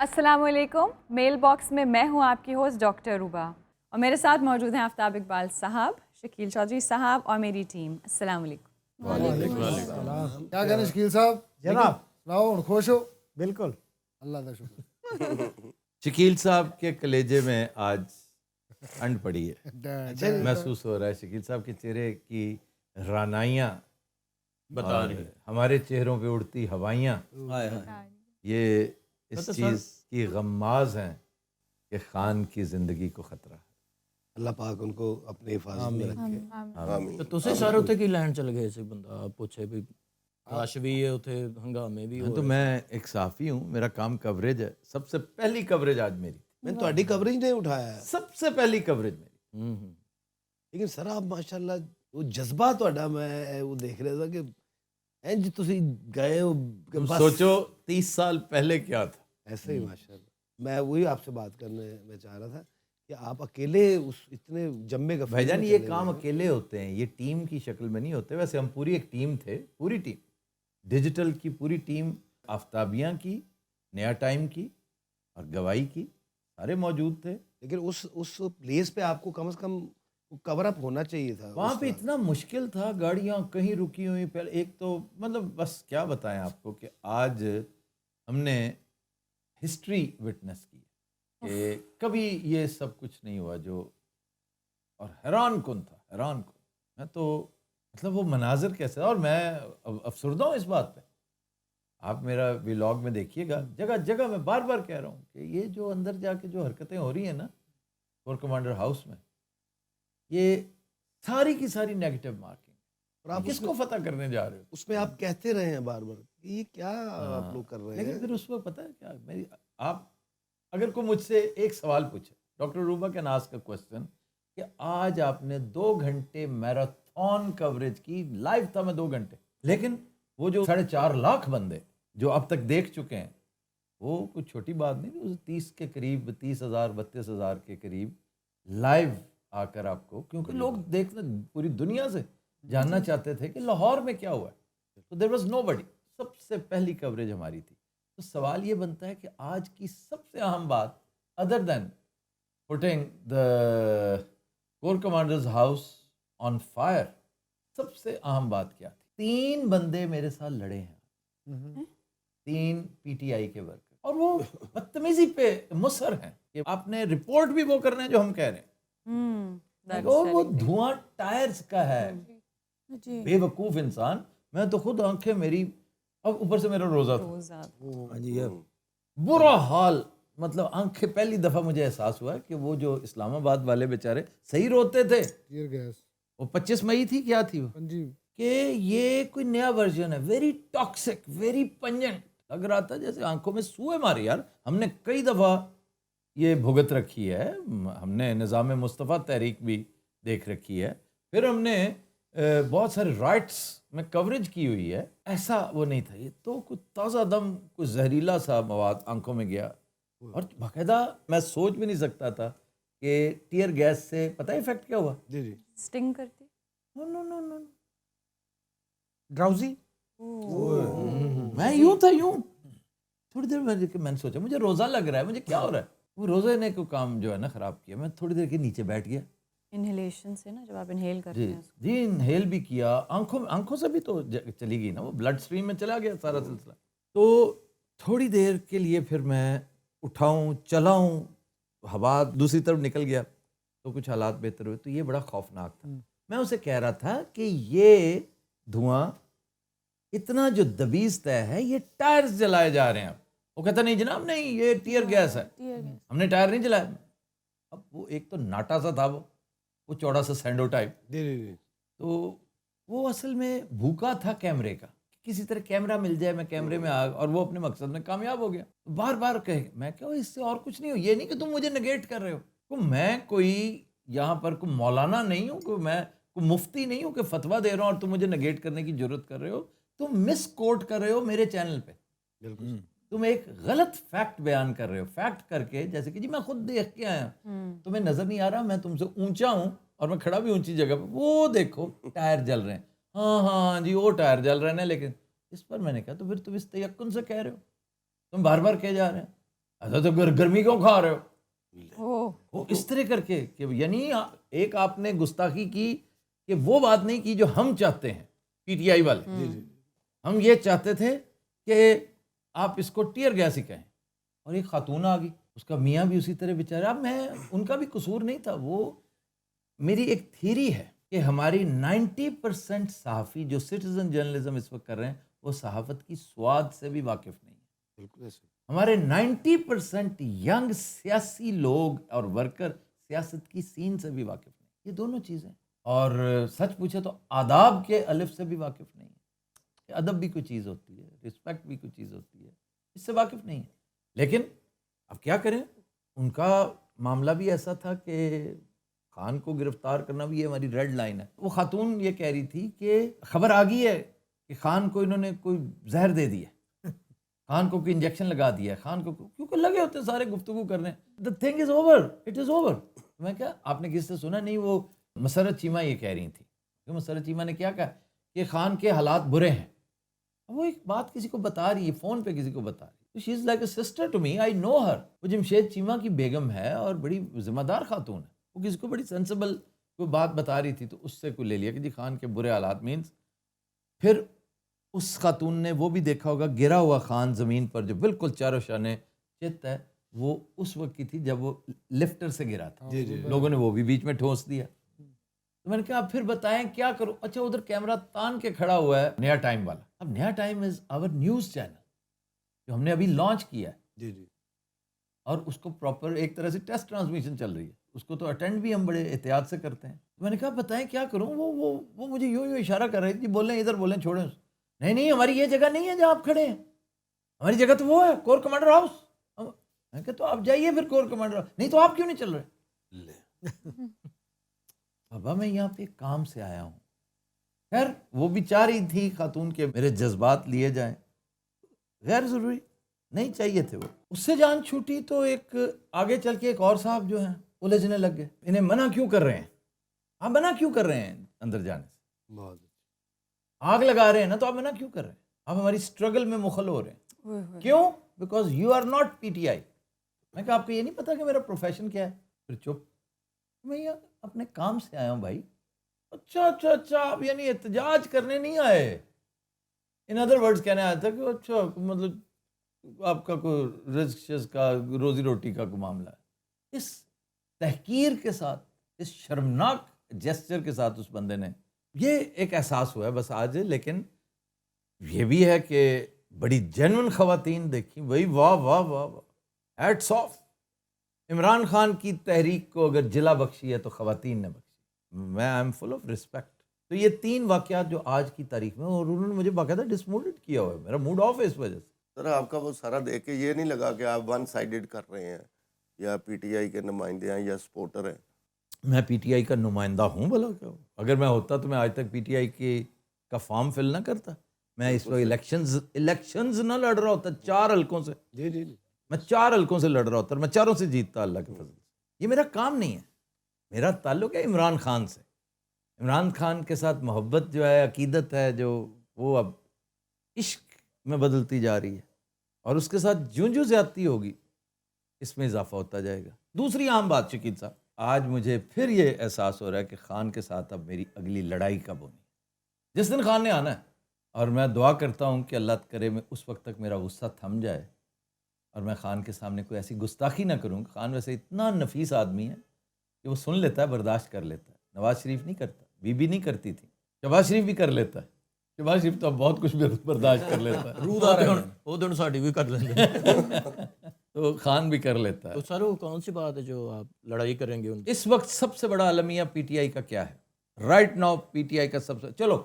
السلام علیکم. Mail box میں میں ہوں آپ کی ہوسٹ ڈاکٹر روبا اور میرے ساتھ موجود ہیں آفتاب اقبال صاحب, شکیل چودھری صاحب اور میری ٹیم. السلام علیکم. وعلیکم السلام. کیا کہیں شکیل صاحب؟ جناب سناؤ, خوش ہو؟ بالکل. اللہ کا شکر. شکیل صاحب کے کلیجے میں آج ٹھنڈ پڑی ہے, محسوس ہو رہا ہے. شکیل صاحب کے چہرے کی رعنائیاں بتا رہی, ہمارے چہروں پہ اڑتی ہوائیاں, یہ اس چیز کی غماز ہیں کہ خان کی زندگی کو خطرہ ہے. اللہ پاک ان کو اپنے حفاظت میں رکھے. تو تسی سارے اتنے کی لینڈ چل گئے سے بندہ پوچھے بھی رش بھی ہے اتنے, ہنگامے بھی تو میں ایک صحافی ہوں, میرا کام کوریج ہے. سب سے پہلی کوریج آج میری, میں تہاڈی کوریج نہیں اٹھایا ہے, سب سے پہلی کوریج میری. لیکن سر آپ ماشاءاللہ وہ جذبہ تہاڈا میں وہ دیکھ رہا تھا کہ انج تسی گئے ہو, سوچو 30 سال پہلے کیا تھا. ایسے ہی ماشاءاللہ. میں وہی آپ سے بات کرنے میں چاہ رہا تھا کہ آپ اکیلے اس اتنے جمے کا بھائی جان, یہ کام اکیلے ہوتے ہیں, یہ ٹیم کی شکل میں نہیں ہوتے. ویسے ہم پوری ایک ٹیم تھے, پوری ٹیم, ڈیجیٹل کی پوری ٹیم, آفتابیاں کی, نیا ٹائم کی اور گواہی کی, سارے موجود تھے. لیکن اس پلیس پہ آپ کو کم از کم کور اپ ہونا چاہیے تھا. وہاں پہ اتنا مشکل تھا, گاڑیاں کہیں رکی ہوئی. پہلے ایک تو مطلب بس کیا بتائیں آپ کو کہ آج ہم نے ہسٹری وٹنس کی کہ کبھی یہ سب کچھ نہیں ہوا جو, اور حیران کن تھا, حیران کن. میں تو مطلب وہ مناظر کیسے, اور میں افسردہ ہوں اس بات پہ. آپ میرا ولاگ میں دیکھیے گا, جگہ جگہ میں بار بار کہہ رہا ہوں کہ یہ جو اندر جا کے جو حرکتیں ہو رہی ہیں نا کور کمانڈر ہاؤس میں, یہ ساری کی ساری نیگیٹو مارکنگ. اور آپ کس کو فتح کرنے جا رہے ہو؟ اس میں آپ کہتے رہے ہیں بار بار کہ یہ کیا آپ لوگ کر رہے ہیں. لیکن پھر اس وقت پتہ ہے کیا, میری آپ اگر کوئی مجھ سے ایک سوال پوچھے, ڈاکٹر روبا کے ناز کا کوشچن, کہ آج آپ نے 2 گھنٹے میراتھن کوریج کی, لائیو تھا میں 2 گھنٹے, لیکن وہ جو 4.5 لاکھ بندے جو اب تک دیکھ چکے ہیں, وہ کوئی چھوٹی بات نہیں. 30 کے قریب, 30,000 32,000 کے قریب لائیو آ کر آپ کو, کیونکہ لوگ دیکھنا پوری دنیا سے جاننا چاہتے تھے کہ لاہور میں کیا ہوا ہے. تو دیر واز نو بڈی, سب سے پہلی کوریج ہماری تھی. تو سوال یہ بنتا ہے کہ آج کی سب سے اہم بات other than putting the corps commanders house on fire, سب سے اہم بات کیا تھی؟ 3 بندے میرے ساتھ لڑے ہیں, 3 پی ٹی آئی کے ورکر, اور وہ بدتمیزی پہ مصر ہیں کہ آپ نے رپورٹ بھی وہ کرنا ہے جو ہم کہہ رہے ہیں. اور وہ دھواں ٹائرز کا ہے. بے وقوف انسان, میں تو خود آنکھیں میری, اب اوپر سے میرا روزہ تھا, برا حال. مطلب آنکھیں, پہلی دفعہ مجھے احساس ہوا کہ وہ جو اسلام آباد والے بیچارے صحیح روتے تھے, ٹیئر گیس, وہ 25 مئی تھی, کیا تھی وہ, کہ یہ کوئی نیا ورژن ہے, ویری ٹاکسک, ویری پنجنٹ. لگ رہا تھا جیسے آنکھوں میں سوئے مارے. یار ہم نے کئی دفعہ یہ بھگت رکھی ہے, ہم نے نظام مصطفیٰ تحریک بھی دیکھ رکھی ہے, پھر ہم نے بہت سارے رائٹس میں کوریج کی ہوئی ہے. ایسا وہ نہیں تھا. یہ تو کوئی تازہ دم کوئی زہریلا سا مواد آنکھوں میں گیا, اور باقاعدہ میں سوچ بھی نہیں سکتا تھا کہ ٹیئر گیس سے پتہ ہے افیکٹ کیا ہوا. جی جی, سٹنگ کرتی, نو, ڈراؤزی. میں یوں تھا, یوں تھوڑی دیر میں نے سوچا مجھے روزہ لگ رہا ہے, مجھے کیا ہو رہا ہے. وہ روزے نے کوئی کام جو ہے نا خراب کیا. میں تھوڑی دیر کے نیچے بیٹھ گیا. انہیلیشن سے نا, جب آپ انہیل کرتے ہیں, جی انہیل بھی کیا, آنکھوں سے بھی تو چلی گئی نا, وہ بلڈ سٹریم میں چلا گیا سارا سلسلہ. تو تھوڑی دیر کے لیے پھر میں اٹھاؤں, چلاؤں, ہوا دوسری طرف نکل گیا, تو کچھ حالات بہتر ہوئے. تو یہ بڑا خوفناک تھا. میں اسے کہہ رہا تھا کہ یہ دھواں اتنا جو دبیز طے ہے, یہ ٹائرز جلائے جا رہے ہیں. وہ کہتا نہیں جناب, نہیں یہ ٹیئر گیس ہے, ہم نے ٹائر نہیں جلائے. اب وہ ایک تو ناٹا سا تھا, وہ چوڑا سا سینڈو ٹائپ, تو وہ اصل میں بھوکا تھا کیمرے کا, کسی طرح کیمرہ مل جائے, میں کیمرے میں اور وہ اپنے مقصد میں کامیاب ہو گیا. بار بار کہے, میں کہا اس سے اور کچھ نہیں ہو, یہ نہیں کہ تم مجھے نگیٹ کر رہے ہو. میں کوئی یہاں پر کوئی مولانا نہیں ہوں, کوئی میں کوئی مفتی نہیں ہوں کہ فتویٰ دے رہا ہوں اور تم مجھے نگیٹ کرنے کی ضرورت کر رہے ہو. تم مس کوٹ کر رہے ہو میرے چینل پہ. بالکل. تم ایک غلط فیکٹ بیان کر رہے ہو, فیکٹ کر کے, جیسے کہ جی میں خود دیکھ کے آیا, تمہیں نظر نہیں آ رہا میں تم سے اونچا ہوں اور میں کھڑا بھی اونچی جگہ پہ, وہ دیکھو ٹائر جل رہے ہیں. ہاں جی وہ ٹائر جل رہے ہیں, لیکن اس پر میں نے کہا تو پھر تم اس تیقن سے کہہ رہے ہو, تم بار بار کہے جا رہے ہیں. اچھا تو گرمی کیوں کھا رہے ہو, اوہ وہ اس طرح کر کے کہ یعنی ایک آپ نے گستاخی کی کہ وہ بات نہیں کی جو ہم چاہتے ہیں پی ٹی آئی والے. ہم یہ چاہتے تھے کہ آپ اس کو ٹیئر گیس ہی کہیں, اور ایک خاتون آ گئی, اس کا میاں بھی اسی طرح بیچارہ. اب میں ان کا بھی قصور نہیں تھا. وہ میری ایک تھیری ہے کہ ہماری 90% صحافی جو سٹیزن جرنلزم اس وقت کر رہے ہیں وہ صحافت کی سواد سے بھی واقف نہیں ہے. بالکل ایسے. ہمارے 90% ینگ سیاسی لوگ اور ورکر سیاست کی سین سے بھی واقف نہیں. یہ دونوں چیزیں, اور سچ پوچھے تو آداب کے الف سے بھی واقف نہیں ہے. ادب بھی کوئی چیز ہوتی ہے, رسپیکٹ بھی کوئی چیز ہوتی ہے, اس سے واقف نہیں ہے. لیکن اب کیا کریں, ان کا معاملہ بھی ایسا تھا کہ خان کو گرفتار کرنا بھی یہ ہماری ریڈ لائن ہے. وہ خاتون یہ کہہ رہی تھی کہ خبر آ گئی ہے کہ خان کو انہوں نے کوئی زہر دے دیا, خان کو کوئی انجیکشن لگا دیا ہے, خان کو, کیونکہ لگے ہوتے ہیں سارے گفتگو کرنے. The thing is over, it is over. میں کہا آپ نے کس سے سنا؟ نہیں, وہ مسرت چیمہ یہ کہہ رہی تھی کہ مسرت چیمہ نے کیا کہا کہ خان کے حالات برے ہیں. وہ ایک بات کسی کو بتا رہی ہے, فون پہ کسی کو بتا رہی ہے. She is like a sister to me, I know her. وہ جمشید چیمہ کی بیگم ہے اور بڑی ذمہ دار خاتون ہے. وہ کسی کو بڑی سینسیبل کوئی بات بتا رہی تھی تو اس سے کوئی لے لیا کہ جی خان کے برے حالات. مینس پھر اس خاتون نے وہ بھی دیکھا ہوگا گرا ہوا خان زمین پر جو بالکل چاروں شانے چت ہے, وہ اس وقت کی تھی جب وہ لفٹر سے گرا تھا. لوگوں نے وہ بھی بیچ میں ٹھونس دیا. تو میں نے کہا پھر بتائیں کیا کروں. اچھا ادھر کیمرہ تان کے کھڑا ہوا ہے نیا ٹائم والا. اب نیا time is our news channel جو ہم نے ابھی لانچ کیا ہے, جی جی, اور اس کو پراپر ایک طرح سے ٹیسٹ ٹرانسمیشن چل رہی ہے, اس کو تو اٹینڈ بھی ہم بڑے احتیاط سے کرتے ہیں. میں نے کہا بتائیں کیا کروں. وہ مجھے یوں اشارہ کر رہے تھے, جی بولیں ادھر بولیں, چھوڑیں. نہیں ہماری یہ جگہ نہیں ہے جہاں آپ کھڑے ہیں, ہماری جگہ تو وہ ہے کور کمانڈر ہاؤس. میں کہا تو آپ جائیے پھر کور کمانڈر ہاؤس. نہیں تو آپ کیوں نہیں چل رہے؟ بابا میں یہاں پہ کام سے آیا ہوں. خیر وہ بھی چاہ رہی تھی خاتون کے میرے جذبات لیے جائیں, غیر ضروری نہیں چاہیے تھے. وہ اس سے جان چھوٹی تو ایک آگے چل کے ایک اور صاحب جو ہیں الجھنے لگ گئے. انہیں منع کیوں کر رہے ہیں آپ, منع کیوں کر رہے ہیں اندر جانے سے؟ بہت آگ لگا رہے ہیں نا تو آپ منع کیوں کر رہے ہیں؟ آپ ہماری اسٹرگل میں مخل ہو رہے ہیں. کیوں؟ Because you are not PTI. میں کہا آپ کو یہ نہیں پتا کہ میرا پروفیشن کیا ہے؟ پھر چپ. میں یہ اپنے کام سے آیا ہوں بھائی. اچھا آپ یعنی احتجاج کرنے نہیں آئے. ان ادر ورڈز کہنے آیا تھا کہ اچھا مطلب آپ کا کوئی رزق کا روزی روٹی کا کوئی معاملہ ہے. اس تحقیر کے ساتھ, اس شرمناک جیسچر کے ساتھ اس بندے نے یہ ایک احساس ہوا ہے بس آج. لیکن یہ بھی ہے کہ بڑی جینوئن خواتین دیکھیں بھائی, واہ واہ واہ واہ, ہیٹس آف. عمران خان کی تحریک کو اگر جلا بخشی ہے تو خواتین نے بخشی. میں I am full of respect. تو یہ 3 واقعات جو آج کی تاریخ میں, اور انہوں نے مجھے باقاعدہ ڈسموٹڈ کیا ہوا ہے, میرا موڈ آف ہے اس وجہ سے. سر آپ کا وہ سارا دیکھ کے یہ نہیں لگا کہ آپ ون سائیڈڈ کر رہے ہیں یا پی ٹی آئی کے نمائندے ہیں یا سپورٹر ہیں؟ میں پی ٹی آئی کا نمائندہ ہوں بھلا کیا؟ اگر میں ہوتا تو میں آج تک پی ٹی آئی کا فارم فل نہ کرتا. میں اس وقت الیکشنز نہ لڑ رہا ہوتا 4 حلقوں سے. جی جی جی, میں 4 حلقوں سے لڑ رہا ہوتا اور میں 4 سے جیتتا اللہ کے فضل سے. یہ میرا کام نہیں ہے. میرا تعلق ہے عمران خان سے. عمران خان کے ساتھ محبت جو ہے, عقیدت ہے, جو وہ اب عشق میں بدلتی جا رہی ہے, اور اس کے ساتھ جوں زیادتی ہوگی اس میں اضافہ ہوتا جائے گا. دوسری عام بات شکیل صاحب, آج مجھے پھر یہ احساس ہو رہا ہے کہ خان کے ساتھ اب میری اگلی لڑائی کب ہونی ہے. جس دن خان نے آنا ہے, اور میں دعا کرتا ہوں کہ اللہ کرے میں اس وقت تک میرا غصہ تھم جائے اور میں خان کے سامنے کوئی ایسی گستاخی نہ کروں. خان ویسے اتنا نفیس آدمی ہے کہ وہ سن لیتا ہے, برداشت کر لیتا ہے. نواز شریف نہیں کرتا, بی بی نہیں کرتی تھی, شہباز شریف بھی کر لیتا ہے. شہباز شریف تو اب بہت کچھ برداشت کر لیتا ہے. روح وہ دن ساڑی بھی کر لیں گے. تو خان بھی کر لیتا ہے. تو سر وہ کون سی بات ہے جو آپ لڑائی کریں گے ان اس وقت سب سے بڑا المیہ پی ٹی آئی کا کیا ہے؟ Right now P T I کا سب سے, چلو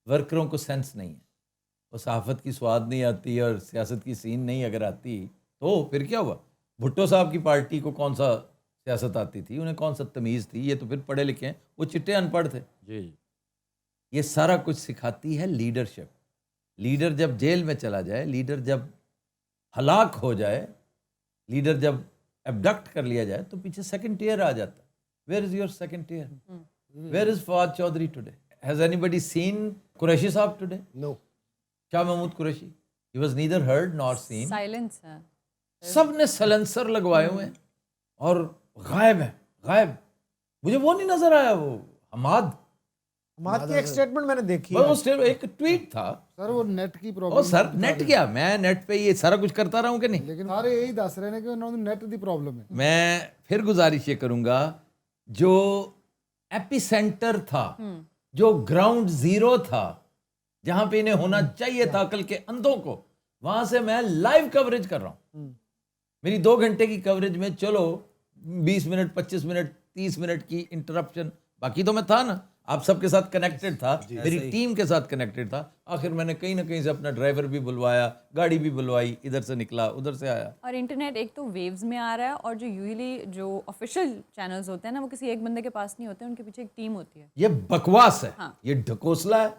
ورکروں کو سینس نہیں ہے, وہ صحافت کی سواد نہیں آتی اور سیاست کی سین نہیں اگر آتی تو پھر کیا ہوا؟ بھٹو صاحب کی پارٹی کو کون سا سیاست آتی تھی, انہیں کون سا تمیز تھی؟ یہ تو پھر پڑھے لکھے ہیں, وہ چٹے ان پڑھ تھے. جی جی, یہ سارا کچھ سکھاتی ہے لیڈرشپ. لیڈر جب جیل میں چلا جائے, لیڈر جب ہلاک ہو جائے, لیڈر جب ایبڈکٹ کر لیا جائے تو پیچھے سیکنڈ ٹیئر آ جاتا ہے. Where is your second tier? Where is Fawad Chaudhry today? Has anybody seen Qureshi Sahab today? No. Shah Mahmood Qureshi, he was neither heard nor seen. Silence ہے. سب نے سلنسر لگوائے ہوئے ہیں اور غائب ہے، غائب. مجھے وہ نہیں نظر آیا، وہ حماد حماد کی ایک اسٹیٹمنٹ میں نے دیکھی وہ ہے. ایک ٹویٹ تھا. سر وہ نیٹ کی او پرابلم سر نیٹ کیا، میں نیٹ پہ یہ سارا کچھ کرتا رہا ہوں کہ نہیں. لیکن سارے یہی دس رہے ہیں کہ انہوں نے نیٹ دی پرابلم ہے. میں پھر گزارش یہ کروں گا، جو ایپی سینٹر تھا، جو گراؤنڈ زیرو تھا، جہاں پہ انہیں ہونا چاہیے تھا عقل کے اندھوں کو، وہاں سے میں لائیو کوریج کر رہا ہوں. میری 2 گھنٹے کی کوریج میں چلو 20 منٹ 25 منٹ 30 منٹ کی انٹرپشن، باقی تو میں تھا نا، آپ سب کے ساتھ کنیکٹڈ تھا، میری ٹیم کے ساتھ کنیکٹڈ تھا. آخر میں نے کہیں نہ کہیں سے اپنا ڈرائیور بھی بلوایا، گاڑی بھی بلوائی، ادھر سے نکلا ادھر سے آیا. اور انٹرنیٹ ایک تو ویوز میں آ رہا ہے، اور جو یوزلی جو آفیشیل چینلز ہوتے ہیں نا، وہ کسی ایک بندے کے پاس نہیں ہوتے، ان کے پیچھے ایک ٹیم ہوتی ہے. یہ بکواس ہے، یہ ڈھکوسلا ہے.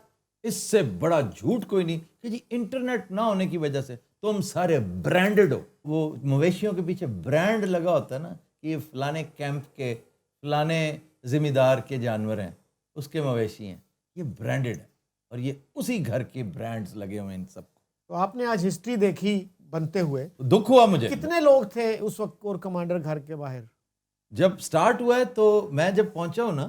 اس سے بڑا جھوٹ کوئی نہیں کہ جی انٹرنیٹ نہ ہونے کی وجہ سے تم سارے برانڈڈ ہو. وہ مویشیوں کے پیچھے برانڈ لگا ہوتا ہے نا کہ یہ فلانے کیمپ کے فلانے ذمہ دار کے جانور ہیں، اس کے مویشی ہیں، یہ برانڈڈ ہے. اور یہ اسی گھر کے برانڈز لگے ہوئے ہیں ان سب کو. تو آپ نے آج ہسٹری دیکھی بنتے ہوئے، دکھ ہوا مجھے. کتنے لوگ تھے اس وقت کور کمانڈر گھر کے باہر؟ جب سٹارٹ ہوا ہے تو میں جب پہنچا ہوں نا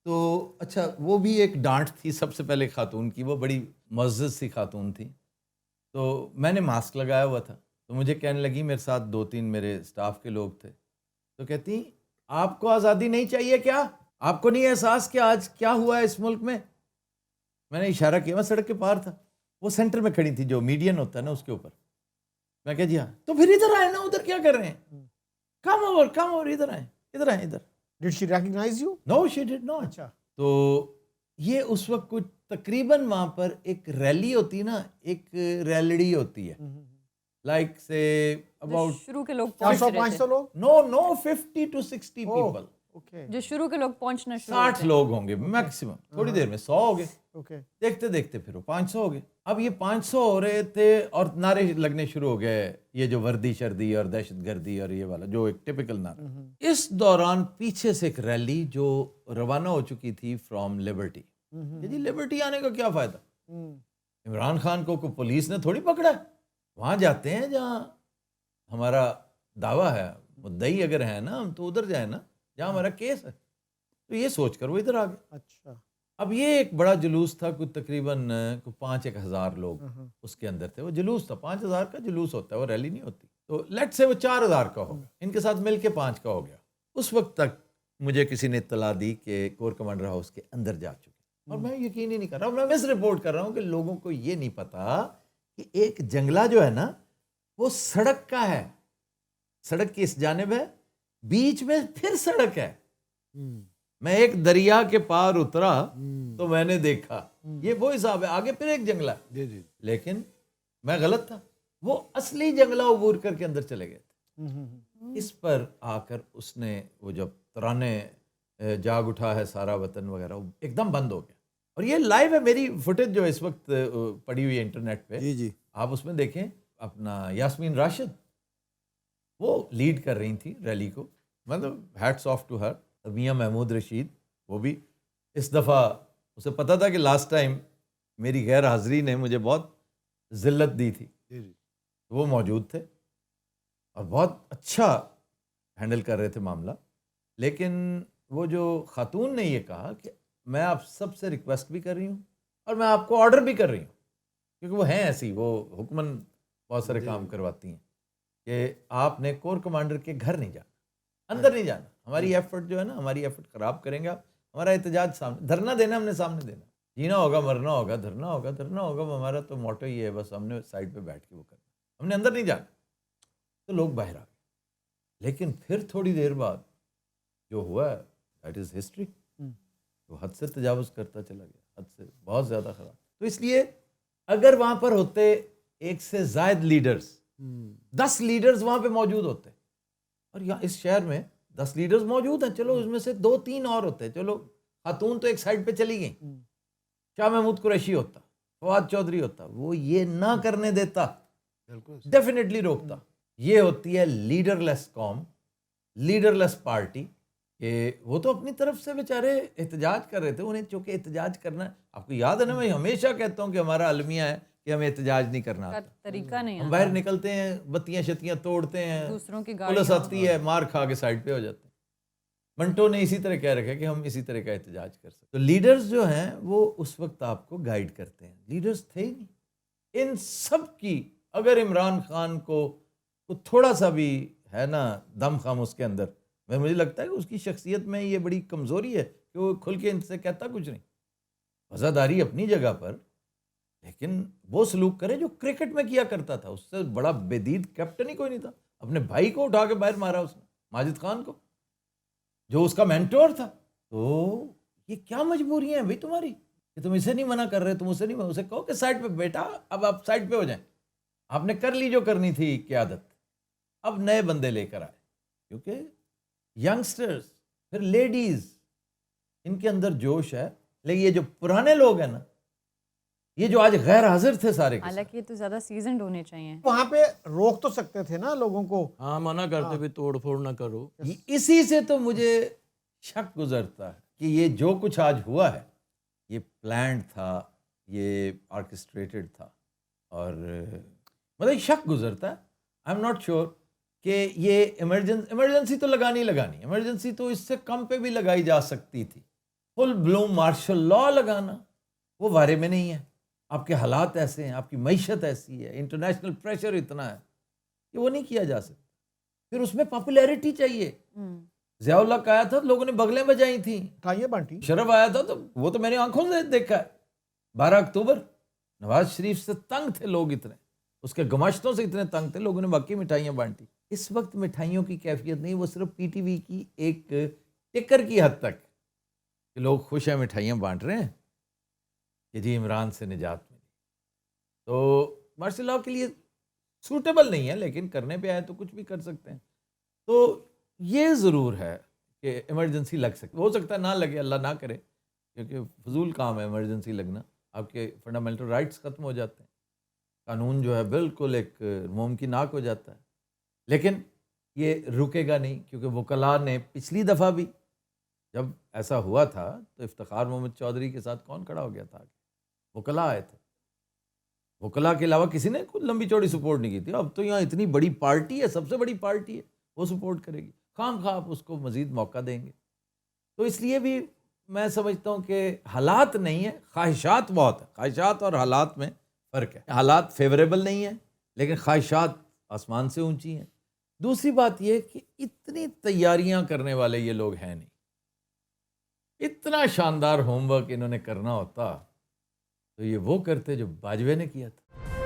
تو اچھا وہ بھی ایک ڈانٹ تھی سب سے پہلے خاتون کی، وہ بڑی معزز سی خاتون تھی. تو میں نے ماسک لگایا ہوا تھا، تو مجھے کہنے لگی، میرے ساتھ 2-3 میرے سٹاف کے لوگ تھے، تو کہتی آپ کو آزادی نہیں چاہیے کیا؟ آپ کو نہیں احساس کہ آج کیا ہوا ہے اس ملک میں؟ میں نے اشارہ کیا، میں سڑک کے پار تھا، وہ سینٹر میں کھڑی تھی جو میڈین ہوتا ہے نا اس کے اوپر. میں کہا جی ہاں. تو پھر ادھر آئے نا، ادھر کیا کر رہے ہیں؟ کم اوور ادھر آئیں ادھر. Did she recognize you? No, she did not. اچھا. تو یہ اس وقت کچھ تقریباً وہاں پر ایک ریلی ہوتی ہے نا، ایک ریلڑی ہوتی ہے، لائک سے اباؤٹ شروع کے لوگ 400-500 لوگ؟ نو 50 to 60 پیپل. اوکے. جو شروع کے لوگ پہنچنا شروع 60 لوگ ہوں گے میکسیمم. تھوڑی دیر میں 100 ہو گئے، اوکے. دیکھتے دیکھتے پھر وہ 500 ہو گئے. اب یہ 500 ہو رہے تھے اور نعرے لگنے شروع ہو گئے، یہ جو وردی شردی اور دہشت گردی اور یہ والا جو ایک ٹپیکل نعرہ. اس دوران پیچھے سے ایک ریلی جو روانہ ہو چکی تھی فرام لبرٹی. جی لبرٹی آنے کا کیا فائدہ؟ عمران خان کو پولیس نے تھوڑی پکڑا ہے. وہاں جاتے ہیں جہاں ہمارا دعویٰ ہے، مدعی اگر ہے نا ہم تو ادھر جائیں نا جہاں ہمارا کیس ہے. تو یہ سوچ کر وہ ادھر آ گئے. اچھا. اب یہ ایک بڑا جلوس تھا، کوئی تقریباً 5-1 ہزار لوگ اس کے اندر تھے. وہ جلوس تھا، 5,000 کا جلوس ہوتا ہے، وہ ریلی نہیں ہوتی. تو لیٹ سے وہ 4,000 کا ہوگا، ان کے ساتھ مل کے 5 کا ہو گیا. اس وقت تک مجھے کسی نے اطلاع دی کہ کور کمانڈر ہاؤس کے اندر جا چکے، اور میں یقین ہی نہیں کر رہا ہوں، میں مس رپورٹ کر رہا ہوں کہ لوگوں کو یہ نہیں پتا کہ ایک جنگلہ جو ہے نا وہ سڑک کا ہے، سڑک کی اس جانب ہے، بیچ میں پھر سڑک ہے. میں ایک دریا کے پار اترا تو میں نے دیکھا یہ وہ حساب ہے، آگے پھر ایک جنگلہ ہے. لیکن میں غلط تھا، وہ اصلی جنگلہ عبور کر کے اندر چلے گئے تھے. اس پر آ کر اس نے وہ جب ترانے جاگ اٹھا ہے سارا وطن وغیرہ وہ ایک دم بند ہو گیا. اور یہ لائیو ہے، میری فوٹیج جو اس وقت پڑی ہوئی ہے انٹرنیٹ پہ، جی آپ اس میں دیکھیں. اپنا یاسمین راشد وہ لیڈ کر رہی تھی ریلی کو، مطلب ہیٹس آف ٹو ہر. میاں محمود رشید وہ بھی اس دفعہ، اسے پتہ تھا کہ لاسٹ ٹائم میری غیر حاضری نے مجھے بہت ذلت دی تھی، وہ موجود تھے اور بہت اچھا ہینڈل کر رہے تھے معاملہ. لیکن وہ جو خاتون نے یہ کہا کہ میں آپ سب سے ریکویسٹ بھی کر رہی ہوں اور میں آپ کو آرڈر بھی کر رہی ہوں، کیونکہ وہ ہیں ایسی، وہ حکمن بہت سارے کام کرواتی ہیں، کہ آپ نے کور کمانڈر کے گھر نہیں جانا، اندر نہیں جانا. ہماری ایفرٹ جو ہے نا، ہماری ایفرٹ خراب کریں گے آپ. ہمارا احتجاج سامنے، دھرنا دینا ہم نے سامنے دینا، جینا ہوگا مرنا ہوگا، دھرنا ہوگا دھرنا ہوگا، ہمارا تو موٹو ہی ہے، بس ہم نے سائڈ پہ بیٹھ کے وہ کرنا، ہم نے اندر نہیں جانا. تو لوگ باہر آ گئے. لیکن پھر تھوڑی دیر بعد جو ہوا ہے دیٹ از ہسٹری. وہ حد سے تجاوز کرتا چلا گیا، حد سے بہت زیادہ خراب. تو اس لیے اگر وہاں پر ہوتے 1 سے زائد لیڈرز، 10 لیڈرز وہاں پہ موجود ہوتے، اور یہاں اس شہر میں 10 لیڈرز موجود ہیں، چلو اس میں سے 2-3 اور ہوتے، چلو خاتون تو ایک سائڈ پہ چلی گئی، شاہ محمود قریشی ہوتا، فواد چودھری ہوتا، وہ یہ نہ کرنے دیتا، ڈیفینیٹلی روکتا. یہ ہوتی ہے لیڈر لیس قوم، لیڈر لیس پارٹی. کہ وہ تو اپنی طرف سے بیچارے احتجاج کر رہے تھے، انہیں چونکہ احتجاج کرنا، آپ کو یاد ہے نا، میں ہمیشہ کہتا ہوں کہ ہمارا المیہ ہے کہ ہمیں احتجاج نہیں کرنا کا آتا. طریقہ نہیں ہم آتا. باہر نکلتے ہیں, بتیاں شتیاں توڑتے ہیں, دوسروں کی پولیس گاڑیوں آتی ہے, مار کھا کے سائڈ پہ ہو جاتے ہیں. منٹو نے اسی طرح کہہ رکھا ہے کہ ہم اسی طرح کا احتجاج کر سکتے. تو لیڈرز جو ہیں وہ اس وقت آپ کو گائیڈ کرتے ہیں. لیڈرز تھے ہی نہیں ان سب کی. اگر عمران خان کو تھوڑا سا بھی ہے نا دم خم اس کے اندر, مجھے لگتا ہے کہ اس کی شخصیت میں یہ بڑی کمزوری ہے کہ وہ کھل کے ان سے کہتا کچھ نہیں. وزاداری اپنی جگہ پر, لیکن وہ سلوک کرے جو کرکٹ میں کیا کرتا تھا. اس سے بڑا بدید کیپٹن ہی کوئی نہیں تھا. اپنے بھائی کو اٹھا کے باہر مارا اس نے, ماجد خان کو, جو اس کا مینٹور تھا. تو یہ کیا مجبوریاں ہیں بھائی تمہاری کہ تم اسے نہیں منع کر رہے, تم اسے نہیں, اسے کہو کہ سائڈ پہ بیٹا, اب آپ سائڈ پہ ہو جائیں, آپ نے کر لی جو کرنی تھی قیادت, اب نئے بندے لے کر آئے. کیونکہ ینگسٹرز, پھر لیڈیز, ان کے اندر جوش ہے. لیکن یہ جو پرانے لوگ ہیں نا, یہ جو آج غیر حاضر تھے سارے کے سارے, حالانکہ یہ تو زیادہ سیزنڈ ہونے چاہیے. وہاں پہ روک تو سکتے تھے نا لوگوں کو. ہاں منع کرتے بھی توڑ پھوڑ نہ کرو. اسی سے تو مجھے شک گزرتا ہے کہ یہ جو کچھ آج ہوا ہے یہ پلانڈ تھا, یہ آرکسٹریٹڈ تھا. اور مطلب شک گزرتا ہے. آئی ایم ناٹ شیور کہ یہ ایمرجنسی تو لگانی, ایمرجنسی تو اس سے کم پہ بھی لگائی جا سکتی تھی. فل بلوم مارشل لا لگانا وہ بارے میں نہیں ہے. آپ کے حالات ایسے ہیں, آپ کی معیشت ایسی ہے, انٹرنیشنل پریشر اتنا ہے کہ وہ نہیں کیا جا سکتا. پھر اس میں پاپولیرٹی چاہیے. ضیاء اللہ کا آیا تھا تو لوگوں نے بغلیں بجائی تھیں, اٹھائیے بانٹی. شرف آیا تھا تو وہ تو میں نے آنکھوں سے دیکھا ہے. 12 اکتوبر نواز شریف سے تنگ تھے لوگ, اتنے اس کے گماشتوں سے اتنے تنگ تھے, لوگوں نے واقعی مٹھائیاں بانٹی. اس وقت مٹھائیوں کی کیفیت نہیں, وہ صرف پی ٹی وی کی ایک ٹکر کی حد تک کہ لوگ خوش ہیں, مٹھائیاں بانٹ رہے ہیں کہ جی عمران سے نجات ملی. تو مارشل لاء کے لیے سوٹیبل نہیں ہے, لیکن کرنے پہ آئے تو کچھ بھی کر سکتے ہیں. تو یہ ضرور ہے کہ ایمرجنسی لگ سکتی, ہو سکتا ہے نہ لگے, اللہ نہ کرے, کیونکہ فضول کام ہے ایمرجنسی لگنا. آپ کے فنڈامنٹل رائٹس ختم ہو جاتے ہیں, قانون جو ہے بالکل ایک ممکنات ہو جاتا ہے. لیکن یہ رکے گا نہیں, کیونکہ وکلاء نے پچھلی دفعہ بھی جب ایسا ہوا تھا تو افتخار محمد چودھری کے ساتھ کون کھڑا ہو گیا تھا؟ وکلاء آئے تھے. وکلاء کے علاوہ کسی نے کوئی لمبی چوڑی سپورٹ نہیں کی تھی. اب تو یہاں اتنی بڑی پارٹی ہے, سب سے بڑی پارٹی ہے, وہ سپورٹ کرے گی. خام خواہ آپ اس کو مزید موقع دیں گے. تو اس لیے بھی میں سمجھتا ہوں کہ حالات نہیں ہیں, خواہشات بہت ہیں. خواہشات اور حالات میں فرق ہے. حالات فیوریبل نہیں ہیں لیکن خواہشات آسمان سے اونچی ہیں. دوسری بات یہ کہ اتنی تیاریاں کرنے والے یہ لوگ ہیں نہیں. اتنا شاندار ہوم ورک انہوں نے کرنا ہوتا تو یہ وہ کرتے جو باجوے نے کیا تھا.